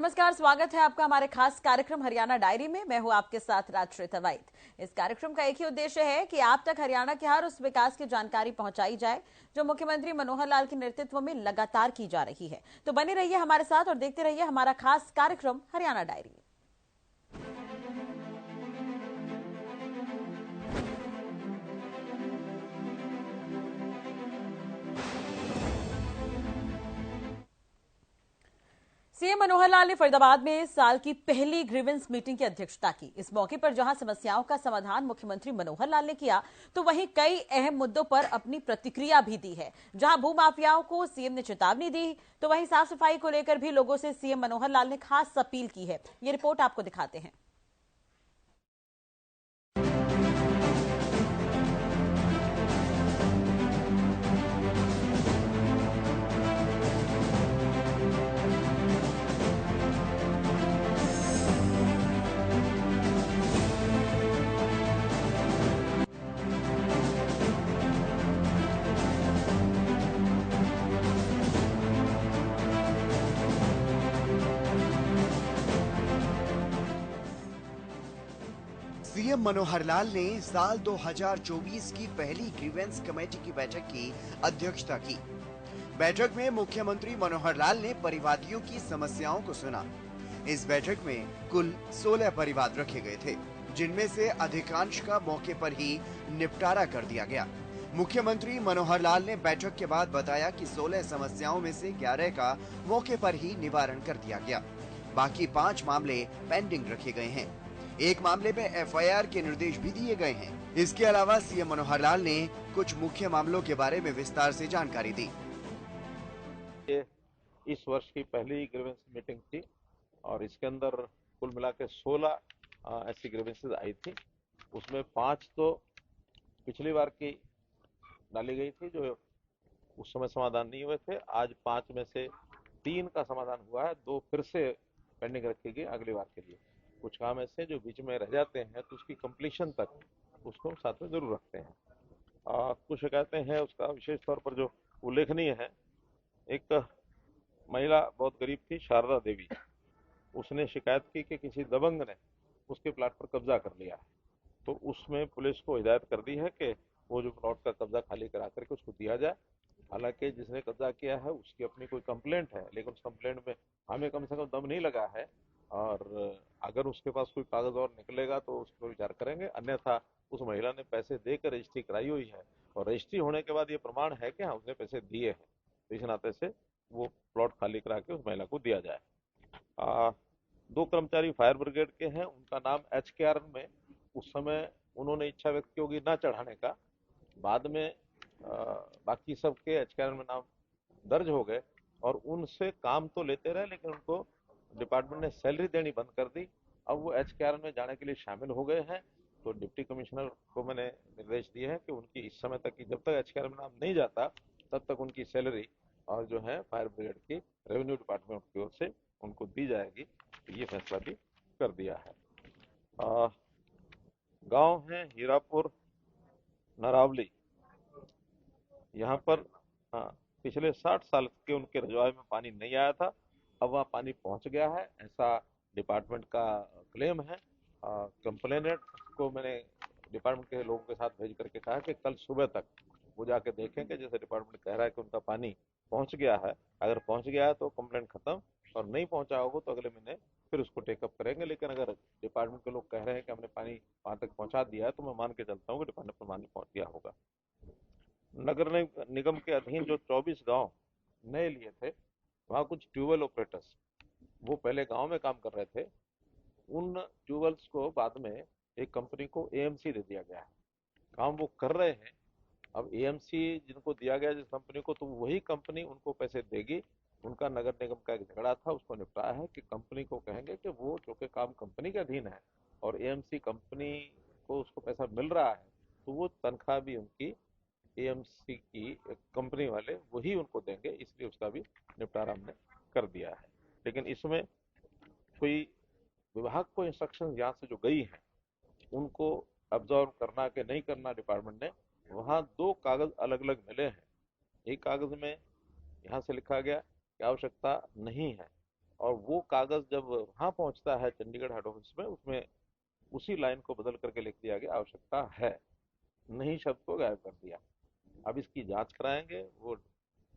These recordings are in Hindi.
नमस्कार, स्वागत है आपका हमारे खास कार्यक्रम हरियाणा डायरी में। मैं हूं आपके साथ राजश्री तवाइत। इस कार्यक्रम का एक ही उद्देश्य है कि आप तक हरियाणा के हर उस विकास की जानकारी पहुंचाई जाए जो मुख्यमंत्री मनोहर लाल के नेतृत्व में लगातार की जा रही है। तो बने रहिए हमारे साथ और देखते रहिए हमारा खास कार्यक्रम हरियाणा डायरी। सीएम मनोहर लाल ने फरीदाबाद में साल की पहली ग्रीवेंस मीटिंग की अध्यक्षता की। इस मौके पर जहां समस्याओं का समाधान मुख्यमंत्री मनोहर लाल ने किया, तो वहीं कई अहम मुद्दों पर अपनी प्रतिक्रिया भी दी है। जहां भूमाफियाओं को सीएम ने चेतावनी दी, तो वहीं साफ सफाई को लेकर भी लोगों से सीएम मनोहर लाल ने खास अपील की है। ये रिपोर्ट आपको दिखाते हैं। सीएम मनोहर लाल ने साल 2024 की पहली ग्रीवेंस कमेटी की बैठक की अध्यक्षता की। बैठक में मुख्यमंत्री मनोहर लाल ने परिवादियों की समस्याओं को सुना। इस बैठक में कुल 16 परिवाद रखे गए थे, जिनमें से अधिकांश का मौके पर ही निपटारा कर दिया गया। मुख्यमंत्री मनोहर लाल ने बैठक के बाद बताया कि 16 समस्याओं में से 11 का मौके पर ही निवारण कर दिया गया। बाकी 5 मामले पेंडिंग रखे गए हैं। एक मामले में एफआईआर के निर्देश भी दिए गए हैं। इसके अलावा सीएम मनोहर लाल ने कुछ मुख्य मामलों के बारे में विस्तार से जानकारी दी। ये इस वर्ष की पहली ग्रीवेंस मीटिंग थी और इसके अंदर कुल मिला के 16 ऐसी ग्रीवेंसेस आई थी। उसमें 5 तो पिछली बार की डाली गई थी जो उस समय समाधान नहीं हुए थे। आज 5 में से 3 का समाधान हुआ है, 2 फिर से पेंडिंग रखी गई अगली बार के लिए। कुछ काम ऐसे जो बीच में रह जाते हैं तो उसकी कंप्लीशन तक उसको साथ में जरूर रखते हैं। कुछ शिकायतें हैं, उसका विशेष तौर पर जो उल्लेखनीय है, एक महिला बहुत गरीब थी, शारदा देवी। उसने शिकायत की कि किसी दबंग ने उसके प्लाट पर कब्जा कर लिया है। तो उसमें पुलिस को हिदायत कर दी है कि वो जो प्लॉट का कब्जा खाली करा करके उसको दिया जाए। हालांकि जिसने कब्जा किया है उसकी अपनी कोई कंप्लेंट है, लेकिन उस कंप्लेंट में हमें कम से कम दम नहीं लगा है और अगर उसके पास कोई कागज और निकलेगा तो उस पर विचार करेंगे। अन्यथा उस महिला ने पैसे देकर रजिस्ट्री कराई हुई है और रजिस्ट्री होने के बाद ये प्रमाण है कि हाँ उसने पैसे दिए हैं, तो इस नाते से वो प्लॉट खाली करा के उस महिला को दिया जाए। 2 कर्मचारी फायर ब्रिगेड के हैं, उनका नाम HKR में उस समय उन्होंने इच्छा व्यक्त की होगी न चढ़ाने का। बाद में बाकी सबके HKR में नाम दर्ज हो गए और उनसे काम तो लेते रहे, लेकिन उनको डिपार्टमेंट ने सैलरी देनी बंद कर दी। अब वो HKR में जाने के लिए शामिल हो गए हैं। तो डिप्टी कमिश्नर को मैंने निर्देश दिए हैं कि उनकी इस समय तक की जब तक HKR में नाम नहीं जाता तब तक उनकी सैलरी और जो है फायर ब्रिगेड की रेवेन्यू डिपार्टमेंट की ओर से उनको दी जाएगी। तो ये फैसला भी कर दिया है। गांव है हीरापुर नरावली, यहाँ पर पिछले 60 साल के उनके रजवाए में पानी नहीं आया था, अब वहाँ पानी पहुँच गया है, ऐसा डिपार्टमेंट का क्लेम है। कंप्लेनेंट को मैंने डिपार्टमेंट के लोगों के साथ भेज करके कहा कि कल सुबह तक वो जाके देखेंगे। जैसे डिपार्टमेंट कह रहा है कि उनका पानी पहुँच गया है, अगर पहुँच गया है तो कंप्लेंट खत्म, और नहीं पहुँचा होगा तो अगले महीने फिर उसको टेकअप करेंगे। लेकिन अगर डिपार्टमेंट के लोग कह रहे हैं कि हमने पानी वहाँ तक पहुँचा दिया है तो मैं मान के चलता हूँ कि डिपार्टमेंट पर पानी पहुँच गया होगा। नगर निगम के अधीन जो 24 गांव नए लिए थे, वहाँ कुछ ट्यूबवेल ऑपरेटर्स वो पहले गांव में काम कर रहे थे। उन ट्यूबवेल्स को बाद में एक कंपनी को AMC दे दिया गया है, काम वो कर रहे हैं। अब AMC जिनको दिया गया जिस कंपनी को, तो वही कंपनी उनको पैसे देगी। उनका नगर निगम का एक झगड़ा था, उसको निपटाया है कि कंपनी को कहेंगे कि वो जो कि काम कंपनी के अधीन है और AMC कंपनी को उसको पैसा मिल रहा है, तो वो तनख्वाह भी उनकी AMC की कंपनी वाले वही उनको देंगे। इसलिए उसका भी निपटारा हमने कर दिया है। लेकिन इसमें कोई विभाग को इंस्ट्रक्शन यहाँ से जो गई हैं उनको ऑब्जर्व करना कि नहीं करना, डिपार्टमेंट ने वहाँ 2 कागज अलग अलग मिले हैं। एक कागज में यहाँ से लिखा गया कि आवश्यकता नहीं है और वो कागज जब वहां पहुंचता है चंडीगढ़ हेड ऑफिस में, उसमें उसी लाइन को बदल करके लिख दिया गया आवश्यकता है, नहीं शब्द को गायब कर दिया। अब इसकी जांच कराएंगे वो,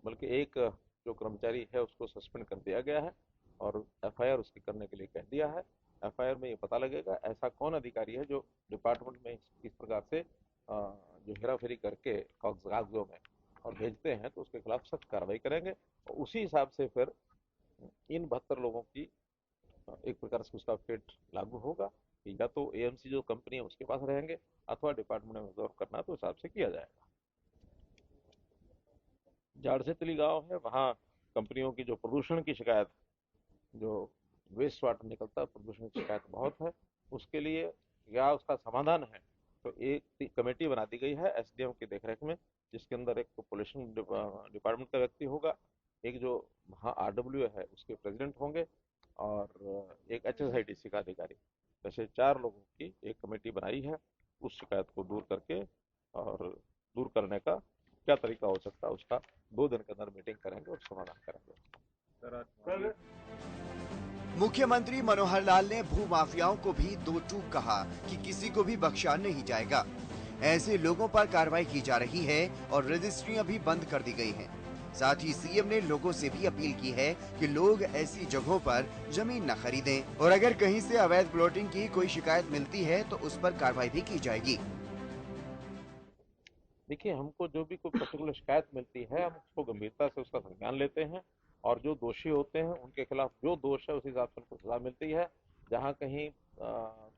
बल्कि एक जो कर्मचारी है उसको सस्पेंड कर दिया गया है और एफआईआर उसकी करने के लिए कह दिया है। एफआईआर में ये पता लगेगा ऐसा कौन अधिकारी है जो डिपार्टमेंट में इस प्रकार से जो हेराफेरी करके कागजों में और भेजते हैं, तो उसके खिलाफ सख्त कार्रवाई करेंगे और उसी हिसाब से फिर इन 72 लोगों की एक प्रकार से उसका फेट लागू होगा कि या तो एएमसी जो कंपनी है उसके पास रहेंगे अथवा डिपार्टमेंट में ऑब्जर्व करना तो हिसाब से किया जाएगा। जाड़सेतली गांव है, वहाँ कंपनियों की जो प्रदूषण की शिकायत, जो वेस्ट वाटर निकलता है, प्रदूषण की शिकायत बहुत है, उसके लिए क्या उसका समाधान है, तो एक कमेटी बना दी गई है एसडीएम की देखरेख में, जिसके अंदर एक पोल्यूशन डिपार्टमेंट का व्यक्ति होगा, एक जो वहाँ आरडब्ल्यू है उसके प्रेसिडेंट होंगे और एक एचएसआईडीसी का अधिकारी। ऐसे 4 लोगों की एक कमेटी बनाई है उस शिकायत को दूर करके, और दूर करने का क्या तरीका हो सकता है उसका 2 दिन के अंदर मीटिंग करेंगे और समाधान करेंगे। मुख्यमंत्री मनोहर लाल ने भू माफियाओं को भी दो टूक कहा कि किसी को भी बख्शा नहीं जाएगा। ऐसे लोगों पर कार्रवाई की जा रही है और रजिस्ट्रियां भी बंद कर दी गई हैं। साथ ही सीएम ने लोगों से भी अपील की है कि लोग ऐसी जगहों पर जमीन न खरीदें और अगर कहीं से अवैध प्लॉटिंग की कोई शिकायत मिलती है तो उस पर कार्रवाई भी की जाएगी। देखिए, हमको जो भी कोई पर्टिकुलर शिकायत मिलती है हम उसको गंभीरता से उसका संज्ञान लेते हैं और जो दोषी होते हैं उनके खिलाफ जो दोष है उस हिसाब से उनको सजा मिलती है। जहाँ कहीं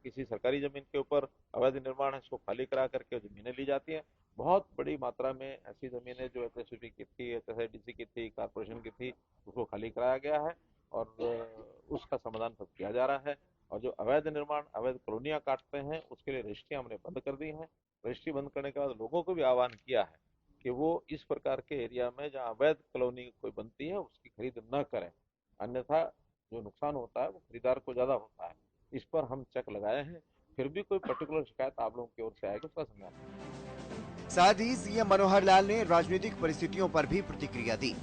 किसी सरकारी जमीन के ऊपर अवैध निर्माण है उसको खाली करा करके जमीनें ली जाती हैं। बहुत बड़ी मात्रा में ऐसी जमीनें जो एचएसपी की थी, एचएसआईडीसी की थी, कारपोरेशन की थी, उसको खाली कराया गया है और उसका समाधान सब किया जा रहा है। और जो अवैध निर्माण, अवैध कॉलोनियां काटते हैं उसके लिए रजिस्ट्रियां हमने बंद कर दी हैं। रजिस्ट्री बंद करने के बाद लोगों को भी आह्वान किया है कि वो इस प्रकार के एरिया में जहाँ अवैध कॉलोनी कोई बनती है उसकी खरीद न करें, अन्यथा जो नुकसान होता है वो खरीदार को ज्यादा होता है। इस पर हम चेक लगाए हैं, फिर भी कोई पर्टिकुलर शिकायत आप लोगों की ओर से आएगी उसका संज्ञान। साथ ही सीएम मनोहर लाल ने राजनीतिक परिस्थितियों पर भी प्रतिक्रिया दी।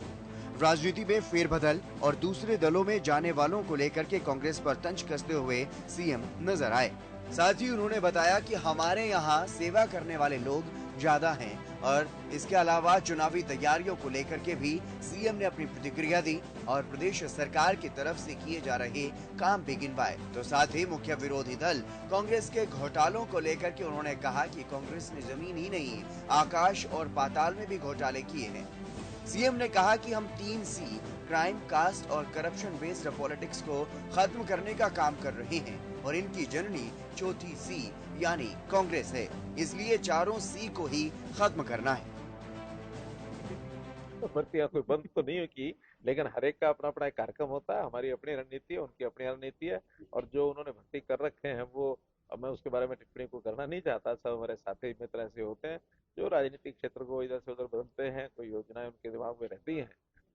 राजनीति में फेरबदल और दूसरे दलों में जाने वालों को लेकर के कांग्रेस पर तंज कसते हुए सीएम नजर आए। साथ ही उन्होंने बताया कि हमारे यहाँ सेवा करने वाले लोग ज्यादा हैं और इसके अलावा चुनावी तैयारियों को लेकर के भी सीएम ने अपनी प्रतिक्रिया दी और प्रदेश सरकार की तरफ से किए जा रहे काम भी गिनवाए। तो साथ ही मुख्य विरोधी दल कांग्रेस के घोटालों को लेकर के उन्होंने कहा कि कांग्रेस ने जमीन ही नहीं आकाश और पाताल में भी घोटाले किए हैं। सीएम ने कहा कि हम 3C क्राइम, कास्ट और करप्शन बेस्ड पॉलिटिक्स को खत्म करने का काम कर रहे हैं और इनकी जननी चौथी C यानी कांग्रेस है, इसलिए चारों C को ही खत्म करना है। भर्तियां कोई बंद तो नहीं की, लेकिन हर एक का अपना अपना एक कार्यक्रम होता है। हमारी अपनी रणनीति है, उनकी अपनी रणनीति है और जो उन्होंने भर्ती कर रखे हैं वो, अब मैं उसके बारे में टिप्पणी को करना नहीं चाहता। सब हमारे साथी मित्र ऐसे होते हैं जो राजनीतिक क्षेत्र को इधर से उधर बदलते हैं, कोई योजनाएं उनके दिमाग में रहती हैं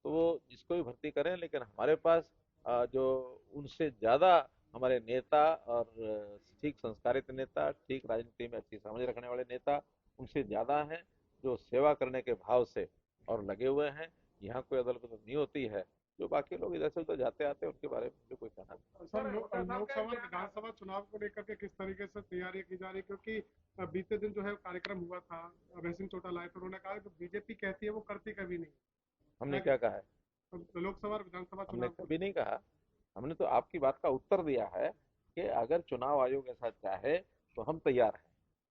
तो वो जिसको भी भर्ती करें। लेकिन हमारे पास जो उनसे ज्यादा हमारे नेता और ठीक संस्कारित नेता, ठीक राजनीति में अच्छी समझ रखने वाले नेता उनसे ज्यादा हैं, जो सेवा करने के भाव से और लगे हुए हैं। यहाँ कोई अदल बदल नहीं होती है। जो बाकी लोग इधर से उधर जाते आते हैं उनके बारे में मुझे कोई कहना नहीं। सर, लोकसभा विधानसभा चुनाव को लेकर के किस तरीके से तैयारी की जा रही है, क्योंकि बीते दिन जो है कार्यक्रम हुआ था, अभय सिंह चौटाला आए तो उन्होंने कहा कि बीजेपी कहती है वो करती कभी नहीं। हमने क्या कहा है? लोकसभा और विधानसभा हमने चुनाव कभी नहीं कहा। हमने तो आपकी बात का उत्तर दिया है कि अगर चुनाव आयोग ऐसा चाहे तो हम तैयार हैं।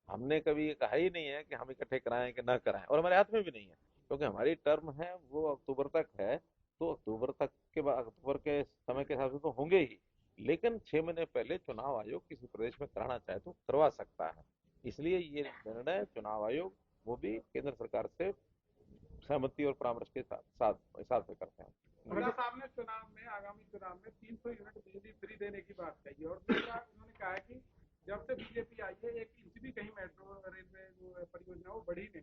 हमने कभी ये कहा ही नहीं है कि हम इकट्ठे कराएं कि ना कराएं, और हमारे हाथ में भी नहीं है, क्योंकि हमारी टर्म है वो अक्टूबर तक है। तो अक्टूबर तक के बाद, अक्टूबर के समय के हिसाब से तो होंगे ही, लेकिन 6 महीने पहले चुनाव आयोग किसी प्रदेश में कराना चाहे तो करवा सकता है। इसलिए ये निर्णय चुनाव आयोग वो भी केंद्र सरकार से सहमति और परामर्श के साथ हिसाब से करते हैं। नड्डा साहब ने चुनाव में, आगामी चुनाव में 300 यूनिट बिजली फ्री देने की बात कही और उन्होंने कहा है कि जब से बीजेपी आई है 1 इंच भी कहीं मेट्रो रेलवे परियोजना वो बढ़ी नहीं।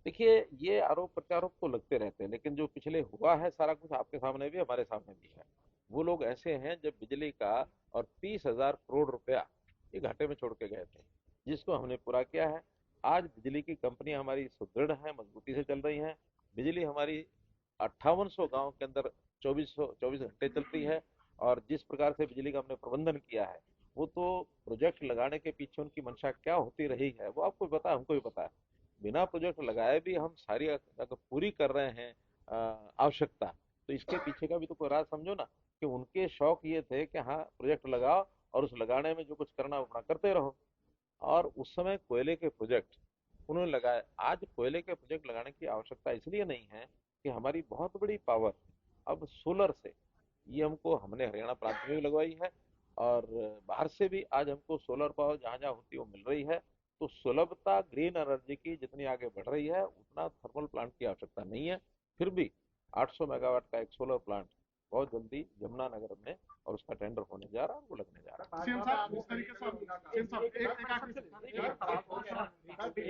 देखिए, ये आरोप प्रत्यारोप तो लगते रहते हैं, लेकिन जो पिछले हुआ है सारा कुछ आपके सामने भी, हमारे सामने भी है। वो लोग ऐसे हैं जब बिजली का और 30,000 करोड़ रुपया ये घाटे में छोड़ के गए थे, जिसको हमने पूरा किया है। आज बिजली की कंपनियां हमारी सुदृढ़ हैं, मजबूती से चल रही हैं। बिजली हमारी 5800 गांव के अंदर 24 घंटे चलती है। और जिस प्रकार से बिजली का हमने प्रबंधन किया है, वो तो प्रोजेक्ट लगाने के पीछे उनकी मंशा क्या होती रही है वो आपको भी पता है, हमको भी पता है। बिना प्रोजेक्ट लगाए भी हम सारी अगर पूरी कर रहे हैं आवश्यकता, तो इसके पीछे का भी तो कोई राज समझो ना, कि उनके शौक ये थे कि हाँ प्रोजेक्ट लगाओ और उस लगाने में जो कुछ करना अपना करते रहो। और उस समय कोयले के प्रोजेक्ट उन्होंने लगाए। आज कोयले के प्रोजेक्ट लगाने की आवश्यकता इसलिए नहीं है कि हमारी बहुत बड़ी पावर अब सोलर से, ये हमने हरियाणा प्रांत में भी लगवाई है और बाहर से भी आज हमको सोलर पावर जहाँ जहाँ होती है वो मिल रही है। तो सुलभता ग्रीन एनर्जी की जितनी आगे बढ़ रही है उतना थर्मल प्लांट की आवश्यकता नहीं है। फिर भी 800 मेगावाट का एक सोलर प्लांट बहुत जल्दी यमुनानगर में और उसका टेंडर होने जा रहा है, वो लगने जा रहा है। सीएम साहब, जिस तरीके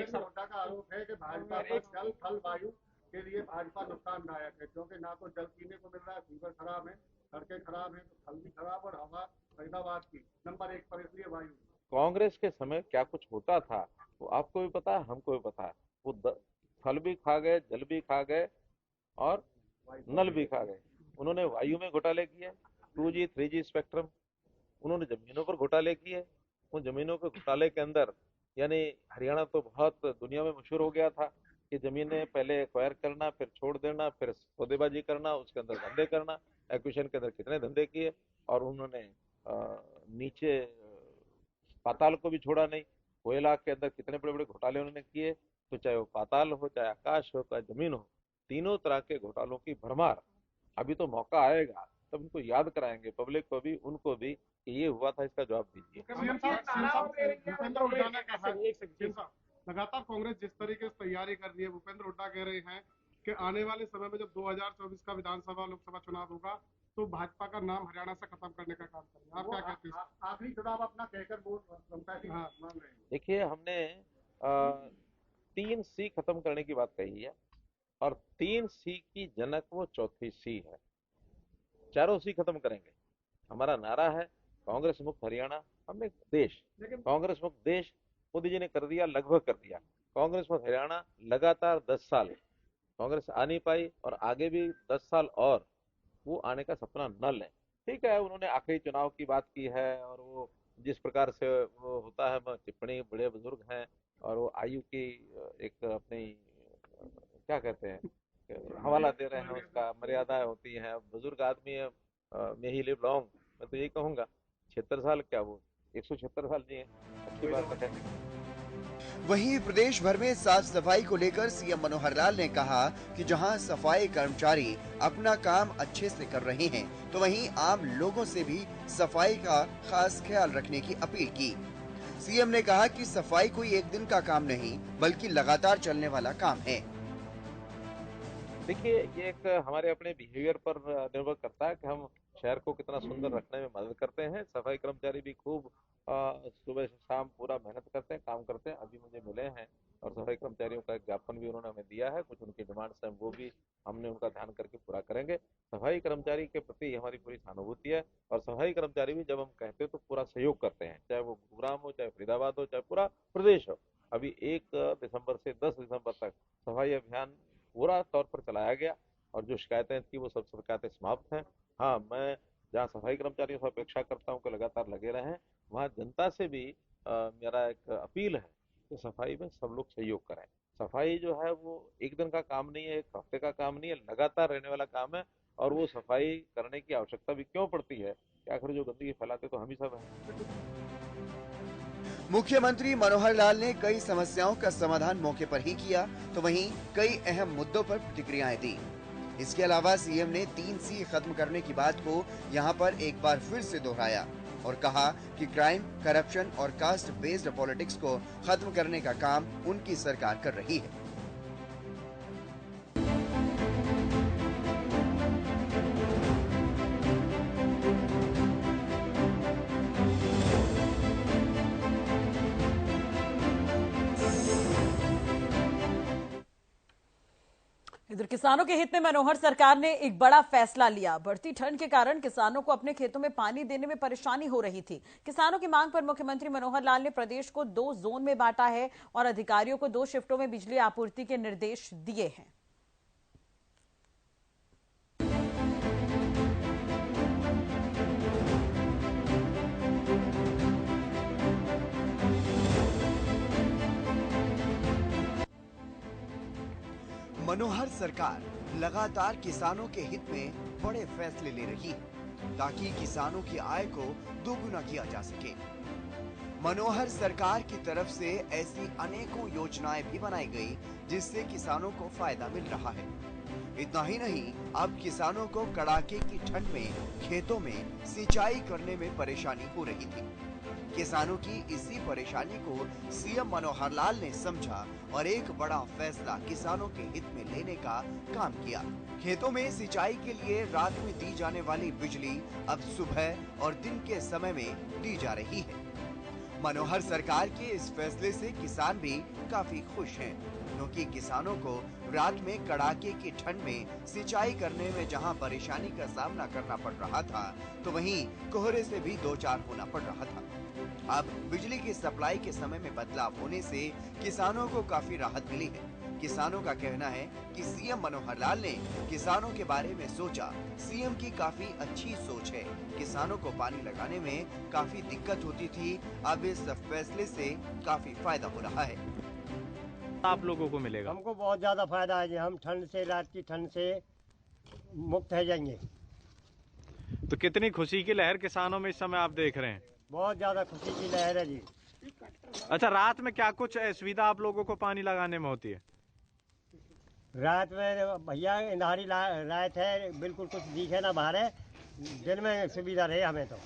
से मुद्दा का आरोप है कि भाजपा पर जल थल वायु के लिए भाजपा नुकसानदायक है, क्योंकि ना तो जल पीने को मिल रहा है, फीवर खराब है, सड़कें खराब है, तो थल भी खराब और हवा फरीदाबाद की नंबर 1 पर, इसलिए वायु। कांग्रेस के समय क्या कुछ होता था वो आपको भी पता है, हमको भी पता है। वो थल भी खा गए, जल भी खा गए और नल भी खा गए। उन्होंने वायु में घोटाले किए, 2G 3G स्पेक्ट्रम, उन्होंने जमीनों पर घोटाले किए। उन जमीनों के घोटाले के अंदर यानी हरियाणा तो बहुत दुनिया में मशहूर हो गया था कि जमीनें पहले एक्वायर करना, फिर छोड़ देना, फिर सौदेबाजी करना, उसके अंदर धंधे करना। एक्विजिशन के अंदर कितने धंधे किए, और उन्होंने नीचे पाताल को भी छोड़ा नहीं। कोयला के अंदर कितने बड़े बड़े घोटाले उन्होंने किए। तो चाहे वो पाताल हो, चाहे आकाश हो, चाहे जमीन हो, तीनों तरह के घोटालों की भरमार। अभी तो मौका आएगा तब उनको याद कराएंगे, पब्लिक को भी उनको भी, कि ये हुआ था, इसका जवाब दीजिए। लगातार कांग्रेस जिस तरीके से तैयारी कर रही है, भूपेंद्र हुड्डा कह रहे हैं कि आने वाले समय में जब 2024 का विधानसभा लोकसभा चुनाव होगा तो भाजपा का नाम हरियाणा से खत्म करने का काम करेंगे। आप क्या कहते हैं? आखिरी चुनाव अपना कहकर मांग रहे हैं। देखिए, हमने 3C खत्म करने की बात कही है, और 3C की जनक वो चौथी C है। 4C खत्म करेंगे। हमारा नारा है कांग्रेस मुक्त हरियाणा, हमने देश, कांग्रेस मुक्त देश मोदी जी ने कर दिया, लगभग कर दिया। कांग्रेस मुक्त हरियाणा लगातार 10 साल कांग्रेस आ नहीं पाई, और आगे भी 10 साल और वो आने का सपना न लें। ठीक है, उन्होंने आखिरी चुनाव की बात की है, और वो जिस प्रकार से वो होता है टिप्पणी, बड़े बुजुर्ग हैं और वो आयु की एक अपनी क्या कहते हैं हवाला दे रहे हैं, उसका मर्यादाएं होती हैं। बुजुर्ग आदमी है, मे ही लिव लॉन्ग, मैं तो यही कहूंगा। 76 साल क्या, वो 176 साल जिए, अच्छी बात है। वहीं प्रदेश भर में साफ सफाई को लेकर सीएम मनोहर लाल ने कहा कि जहां सफाई कर्मचारी अपना काम अच्छे से कर रहे हैं, तो वहीं आम लोगों से भी सफाई का खास ख्याल रखने की अपील की। सीएम ने कहा कि सफाई कोई एक दिन का काम नहीं, बल्कि लगातार चलने वाला काम है। देखिए, ये एक हमारे अपने बिहेवियर पर निर्भर करता है कि हम शहर को कितना सुंदर रखने में मदद करते हैं। सफाई कर्मचारी भी खूब सुबह से शाम पूरा मेहनत करते हैं, काम करते हैं। अभी मुझे मिले हैं और सफाई कर्मचारियों का एक ज्ञापन भी उन्होंने हमें दिया है। कुछ उनकी डिमांड्स हैं, वो भी हमने उनका ध्यान करके पूरा करेंगे। सफाई कर्मचारी के प्रति हमारी पूरी सहानुभूति है, और सफाई कर्मचारी भी जब हम कहते हैं तो पूरा सहयोग करते हैं, चाहे वो गुरुग्राम हो, चाहे फरीदाबाद हो, चाहे पूरा प्रदेश हो। अभी 1 दिसंबर से 10 दिसंबर तक सफाई अभियान पूरा तौर पर चलाया गया, और जो शिकायतें थी वो सब शिकायतें समाप्त हैं। हाँ, मैं जहाँ सफाई कर्मचारियों से अपेक्षा करता हूँ कि लगातार लगे रहें, वहाँ जनता से भी मेरा एक अपील है कि सफाई में सब लोग सहयोग करें। सफाई जो है वो एक दिन का काम नहीं है, एक हफ्ते का काम नहीं है, लगातार रहने वाला काम है। और वो सफाई करने की आवश्यकता भी क्यों पड़ती है कि आखिर जो गंदगी फैलाते तो हम ही सब हैं। मुख्यमंत्री मनोहर लाल ने कई समस्याओं का समाधान मौके पर ही किया, तो वहीं कई अहम मुद्दों पर प्रतिक्रियाएं दी। इसके अलावा सीएम ने 3C खत्म करने की बात को यहां पर एक बार फिर से दोहराया और कहा कि क्राइम, करप्शन और कास्ट बेस्ड पॉलिटिक्स को खत्म करने का काम उनकी सरकार कर रही है। इधर किसानों के हित में मनोहर सरकार ने एक बड़ा फैसला लिया। बढ़ती ठंड के कारण किसानों को अपने खेतों में पानी देने में परेशानी हो रही थी। किसानों की मांग पर मुख्यमंत्री मनोहर लाल ने प्रदेश को 2 जोन में बांटा है और अधिकारियों को 2 शिफ्टों में बिजली आपूर्ति के निर्देश दिए हैं। मनोहर सरकार लगातार किसानों के हित में बड़े फैसले ले रही है ताकि किसानों की आय को दोगुना किया जा सके। मनोहर सरकार की तरफ से ऐसी अनेकों योजनाएं भी बनाई गई जिससे किसानों को फायदा मिल रहा है। इतना ही नहीं, अब किसानों को कड़ाके की ठंड में खेतों में सिंचाई करने में परेशानी हो रही थी। किसानों की इसी परेशानी को सीएम मनोहर लाल ने समझा और एक बड़ा फैसला किसानों के हित में लेने का काम किया। खेतों में सिंचाई के लिए रात में दी जाने वाली बिजली अब सुबह और दिन के समय में दी जा रही है। मनोहर सरकार के इस फैसले से किसान भी काफी खुश हैं, क्योंकि किसानों को रात में कड़ाके की ठंड में सिंचाई करने में जहां परेशानी का सामना करना पड़ रहा था, तो वहीं कोहरे से भी दो चार होना पड़ रहा था। अब बिजली की सप्लाई के समय में बदलाव होने से किसानों को काफी राहत मिली है। किसानों का कहना है कि सीएम मनोहर लाल ने किसानों के बारे में सोचा। सीएम की काफी अच्छी सोच है। किसानों को पानी लगाने में काफी दिक्कत होती थी, अब इस फैसले से काफी फायदा हो रहा है। आप लोगों को मिलेगा? हमको बहुत ज्यादा फायदा है जी। हम ठंड से, रात की ठंड से मुक्त हो जाएंगे। तो कितनी खुशी की लहर किसानों में इस समय आप देख रहे हैं? बहुत ज्यादा खुशी की लहर है जी। अच्छा, रात में क्या कुछ असुविधा आप लोगों को पानी लगाने में होती है? रात में भैया इंधारी रात है, बिल्कुल कुछ दिखे ना बाहर है। दिन में सुविधा रहे हमें तो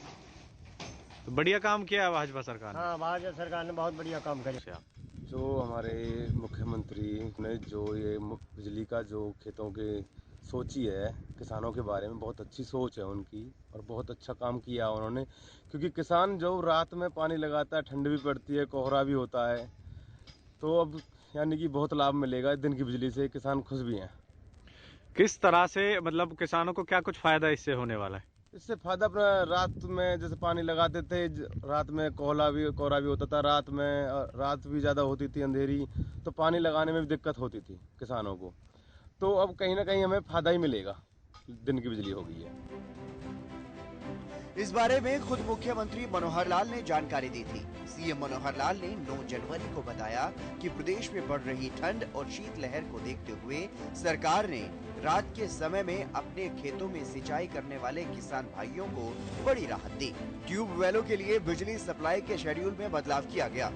बढ़िया काम किया है भाजपा सरकार ने। हाँ, भाजपा सरकार ने बहुत बढ़िया काम किया। जो हमारे मुख्यमंत्री ने जो ये बिजली का जो खेतों के सोची है, किसानों के बारे में बहुत अच्छी सोच है उनकी और बहुत अच्छा काम किया उन्होंने। क्योंकि किसान जो रात में पानी लगाता है, ठंड भी पड़ती है, कोहरा भी होता है, तो अब यानी कि बहुत लाभ मिलेगा दिन की बिजली से। किसान खुश भी हैं। किस तरह से, मतलब किसानों को क्या कुछ फायदा इससे होने वाला है? इससे फायदा अपना रात में जैसे पानी लगाते थे, रात में कोहरा भी होता था, रात भी ज़्यादा होती थी अंधेरी, तो पानी लगाने में भी दिक्कत होती थी किसानों को। तो अब कहीं ना कहीं हमें फायदा ही मिलेगा, दिन की बिजली हो गई है। इस बारे में खुद मुख्यमंत्री मनोहर लाल ने जानकारी दी थी। सीएम मनोहर लाल ने 9 जनवरी को बताया कि प्रदेश में बढ़ रही ठंड और शीतलहर को देखते हुए सरकार ने रात के समय में अपने खेतों में सिंचाई करने वाले किसान भाइयों को बड़ी राहत दी। ट्यूबवेलों के लिए बिजली सप्लाई के शेड्यूल में बदलाव किया गया।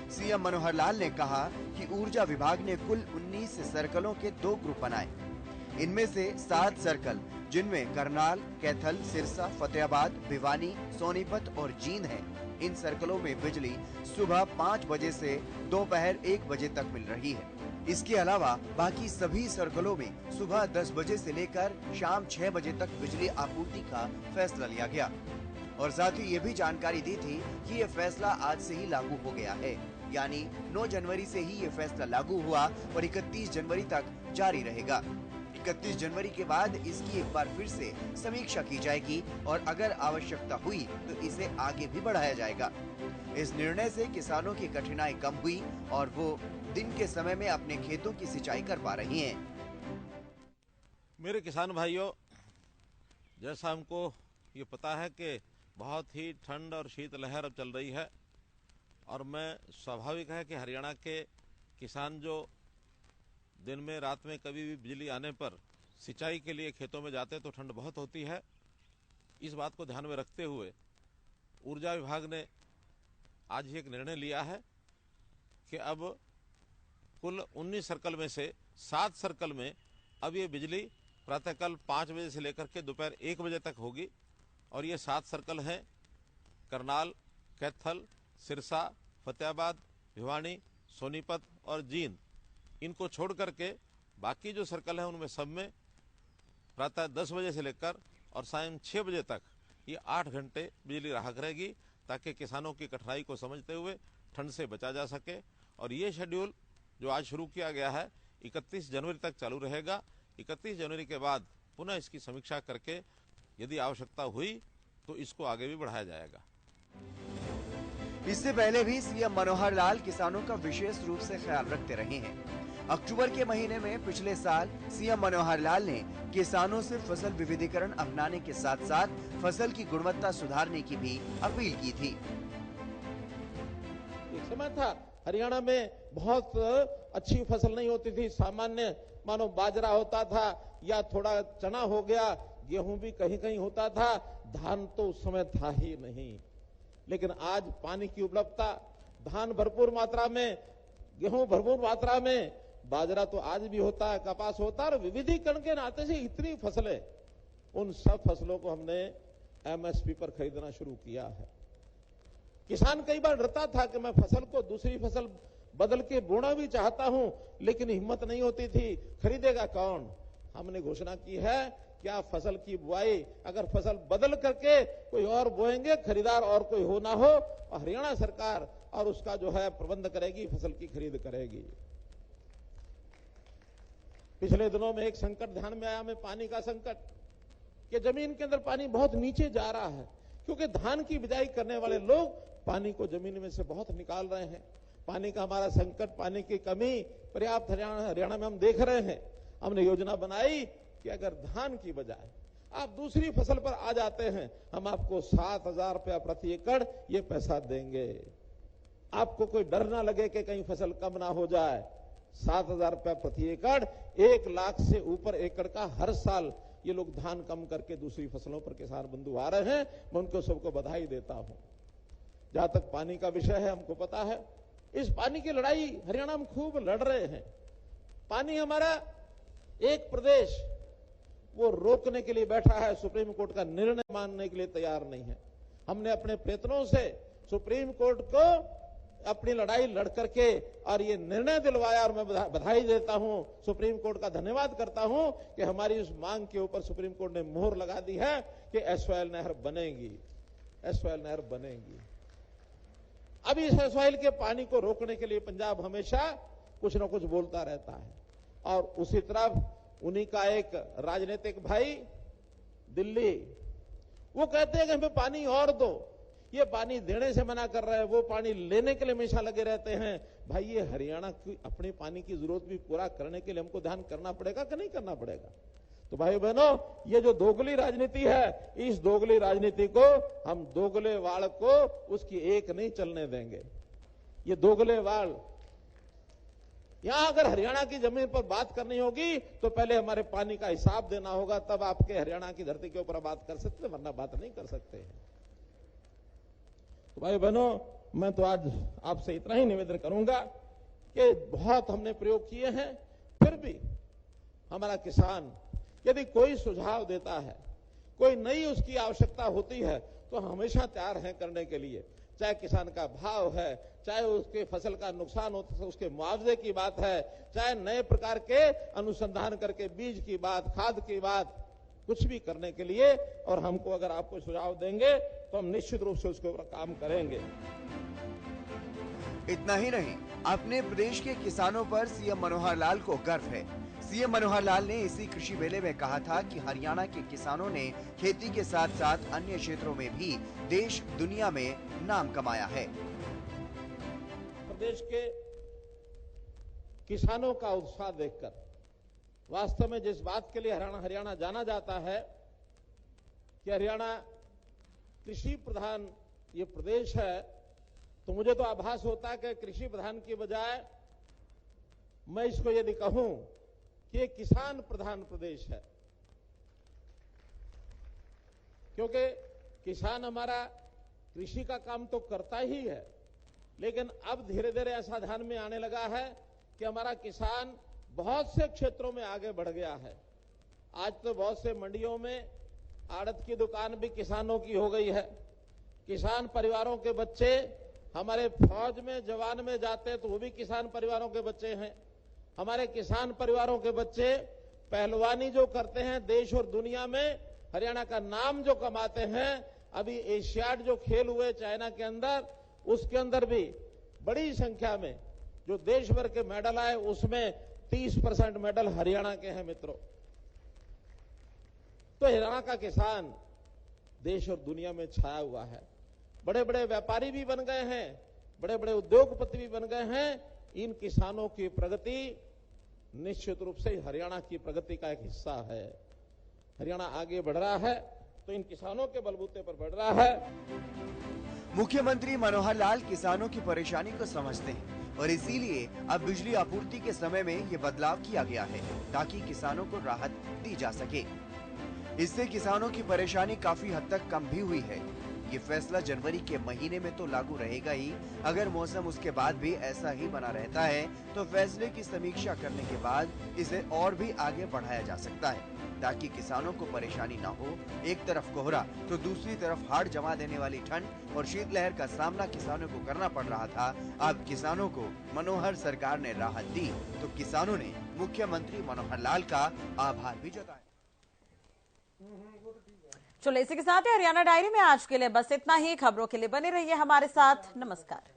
सीएम मनोहर लाल ने कहा कि ऊर्जा विभाग ने कुल 19 सर्कलों के 2 ग्रुप बनाए। इनमें से 7 सर्कल, जिनमें करनाल, कैथल, सिरसा, फतेहाबाद, भिवानी, सोनीपत और जींद हैं। इन सर्कलों में बिजली सुबह 5 बजे से दोपहर 1 बजे तक मिल रही है। इसके अलावा बाकी सभी सर्कलों में सुबह 10 बजे से लेकर शाम 6 बजे तक बिजली आपूर्ति का फैसला लिया गया। और साथ ही ये भी जानकारी दी थी कि ये फैसला आज से ही लागू हो गया है, यानी 9 जनवरी से ही ये फैसला लागू हुआ और 31 जनवरी तक जारी रहेगा। 31 जनवरी के बाद इसकी एक बार फिर से समीक्षा की जाएगी और अगर आवश्यकता हुई तो इसे आगे भी बढ़ाया जाएगा। इस निर्णय से किसानों की कठिनाई कम हुई और वो दिन के समय में अपने खेतों की सिंचाई कर पा रही हैं। मेरे किसान भाइयों, जैसा हमको ये पता है कि बहुत ही ठंड और शीतलहर अब चल रही है और मैं स्वाभाविक है कि हरियाणा के किसान जो दिन में रात में कभी भी बिजली आने पर सिंचाई के लिए खेतों में जाते तो ठंड बहुत होती है। इस बात को ध्यान में रखते हुए ऊर्जा विभाग ने आज ही एक निर्णय लिया है कि अब कुल 19 सर्कल में से 7 सर्कल में अब ये बिजली प्रातःकाल 5 बजे से लेकर के दोपहर 1 बजे तक होगी। और ये 7 सर्कल हैं करनाल, कैथल, सिरसा, फतेहाबाद, भिवानी, सोनीपत और जींद। इनको छोड़ करके बाकी जो सर्कल हैं उनमें सब में प्रातः 10 बजे से लेकर और शाम 6 बजे तक ये 8 घंटे बिजली राहत रहेगी, ताकि किसानों की कठिनाई को समझते हुए ठंड से बचा जा सके। और ये शेड्यूल जो आज शुरू किया गया है 31 जनवरी तक चालू रहेगा। 31 जनवरी के बाद पुनः इसकी समीक्षा करके यदि आवश्यकता हुई तो इसको आगे भी बढ़ाया जाएगा। इससे पहले भी सीएम मनोहर लाल किसानों का विशेष रूप से ख्याल रखते रहे हैं। अक्टूबर के महीने में पिछले साल सीएम मनोहर लाल ने किसानों से फसल विविधीकरण अपनाने के साथ साथ फसल की गुणवत्ता सुधारने की भी अपील की थी। एक समय था हरियाणा में बहुत अच्छी फसल नहीं होती थी, सामान्य मानो बाजरा होता था या थोड़ा चना हो गया, गेहूं भी कहीं कहीं होता था, धान तो उस समय था ही नहीं। लेकिन आज पानी की उपलब्धता, धान भरपूर मात्रा में, गेहूं भरपूर मात्रा में, बाजरा तो आज भी होता है, कपास होता है, और विविधीकरण के नाते से इतनी फसलें, उन सब फसलों को हमने एमएसपी पर खरीदना शुरू किया है। किसान कई बार डरता था कि मैं फसल को दूसरी फसल बदल के बोना भी चाहता हूं, लेकिन हिम्मत नहीं होती थी, खरीदेगा कौन। हमने घोषणा की है कि आप फसल की बुआई अगर फसल बदल करके कोई और बोएंगे, खरीदार और कोई हो ना हो, और हरियाणा सरकार और उसका जो है प्रबंध करेगी, फसल की खरीद करेगी। पिछले दिनों में एक संकट ध्यान में आया, में पानी का संकट, कि जमीन के अंदर पानी बहुत नीचे जा रहा है, क्योंकि धान की बिजाई करने वाले लोग पानी को जमीन में से बहुत निकाल रहे हैं। पानी का हमारा संकट, पानी की कमी पर्याप्त हरियाणा में हम देख रहे हैं। हमने योजना बनाई कि अगर धान की बजाय आप दूसरी फसल पर आ जाते हैं, हम आपको 7,000 रुपया प्रति एकड़ ये पैसा देंगे। आपको कोई डर ना लगे कि कहीं फसल कम ना हो जाए। 7,000 रुपया प्रति एकड़, 1 लाख से ऊपर एकड़ का हर साल ये लोग धान कम करके दूसरी फसलों पर किसान बंधु आ रहे हैं। मैं उनको सबको बधाई देता हूं। जहां तक पानी का विषय है, हमको पता है इस पानी की लड़ाई हरियाणा में खूब लड़ रहे हैं। पानी हमारा एक प्रदेश वो रोकने के लिए बैठा है, सुप्रीम कोर्ट का निर्णय मानने के लिए तैयार नहीं है। हमने अपने प्रयत्नों से सुप्रीम कोर्ट को अपनी लड़ाई लड़ करके और ये निर्णय दिलवाया, और मैं बधाई देता हूं, सुप्रीम कोर्ट का धन्यवाद करता हूं कि हमारी उस मांग के ऊपर सुप्रीम कोर्ट ने मोहर लगा दी है कि एसवाइएल नहर बनेगी, एसवाइएल नहर बनेगी। अब इस एसवाइएल के पानी को रोकने के लिए पंजाब हमेशा कुछ न कुछ बोलता रहता है, और उसी तरफ उन्हीं का एक राजनीतिक भाई दिल्ली, वो कहते हैं कि हमें पानी और दो। ये पानी देने से मना कर रहे हैं, वो पानी लेने के लिए हमेशा लगे रहते हैं। भाई, ये हरियाणा की अपनी पानी की जरूरत भी पूरा करने के लिए हमको ध्यान करना पड़ेगा कि नहीं करना पड़ेगा। तो भाई बहनों, ये जो दोगली राजनीति है, इस दोगली राजनीति को हम दोगले वाल को उसकी एक नहीं चलने देंगे। ये दोगले वाल, यहां अगर हरियाणा की जमीन पर बात करनी होगी तो पहले हमारे पानी का हिसाब देना होगा, तब आपके हरियाणा की धरती के ऊपर बात कर सकते, वरना बात नहीं कर सकते हैं। तो भाई बहनों, मैं तो आज आपसे इतना ही निवेदन करूंगा कि बहुत हमने प्रयोग किए हैं, फिर भी हमारा किसान यदि कोई सुझाव देता है, कोई नई उसकी आवश्यकता होती है, तो हमेशा तैयार हैं करने के लिए। चाहे किसान का भाव है, चाहे उसके फसल का नुकसान हो तो उसके मुआवजे की बात है, चाहे नए प्रकार के अनुसंधान करके बीज की बात, खाद की बात, कुछ भी करने के लिए, और हमको अगर आपको सुझाव देंगे तो हम निश्चित रूप से उसके ऊपर काम करेंगे। इतना ही नहीं, अपने प्रदेश के किसानों पर सीएम मनोहर लाल को गर्व है। सीएम मनोहर लाल ने इसी कृषि मेले में कहा था कि हरियाणा के किसानों ने खेती के साथ साथ अन्य क्षेत्रों में भी देश दुनिया में नाम कमाया है। प्रदेश के किसानों का उत्साह देखकर वास्तव में जिस बात के लिए हरियाणा जाना जाता है कि हरियाणा कृषि प्रधान ये प्रदेश है, तो मुझे तो आभास होता है कि कृषि प्रधान की बजाय मैं इसको यदि कहूं कि ये किसान प्रधान प्रदेश है, क्योंकि किसान हमारा कृषि का काम तो करता ही है, लेकिन अब धीरे धीरे ऐसा ध्यान में आने लगा है कि हमारा किसान बहुत से क्षेत्रों में आगे बढ़ गया है। आज तो बहुत से मंडियों में आड़त की दुकान भी किसानों की हो गई है। किसान परिवारों के बच्चे हमारे फौज में, जवान में जाते हैं तो वो भी किसान परिवारों के बच्चे हैं। हमारे किसान परिवारों के बच्चे पहलवानी जो करते हैं, देश और दुनिया में हरियाणा का नाम जो कमाते हैं। अभी एशियाड जो खेल हुए चाइना के अंदर, उसके अंदर भी बड़ी संख्या में जो देश भर के मेडल आए, उसमें 30% मेडल हरियाणा के हैं मित्रों। तो हरियाणा का किसान देश और दुनिया में छाया हुआ है। बड़े बड़े व्यापारी भी बन गए हैं, बड़े बड़े उद्योगपति भी बन गए हैं। इन किसानों की प्रगति निश्चित रूप से हरियाणा की प्रगति का एक हिस्सा है। हरियाणा आगे बढ़ रहा है तो इन किसानों के बलबूते पर बढ़ रहा है। मुख्यमंत्री मनोहर लाल किसानों की परेशानी को समझते हैं, और इसीलिए अब बिजली आपूर्ति के समय में ये बदलाव किया गया है ताकि किसानों को राहत दी जा सके। इससे किसानों की परेशानी काफी हद तक कम भी हुई है। ये फैसला जनवरी के महीने में तो लागू रहेगा ही, अगर मौसम उसके बाद भी ऐसा ही बना रहता है तो फैसले की समीक्षा करने के बाद इसे और भी आगे बढ़ाया जा सकता है ताकि किसानों को परेशानी न हो। एक तरफ कोहरा तो दूसरी तरफ हाड़ जमा देने वाली ठंड और शीतलहर का सामना किसानों को करना पड़ रहा था। अब किसानों को मनोहर सरकार ने राहत दी तो किसानों ने मुख्यमंत्री मनोहर लाल का आभार भी जताया। चलो इसी के साथ ही हरियाणा डायरी में आज के लिए बस इतना ही। खबरों के लिए बने रहिए हमारे साथ। नमस्कार।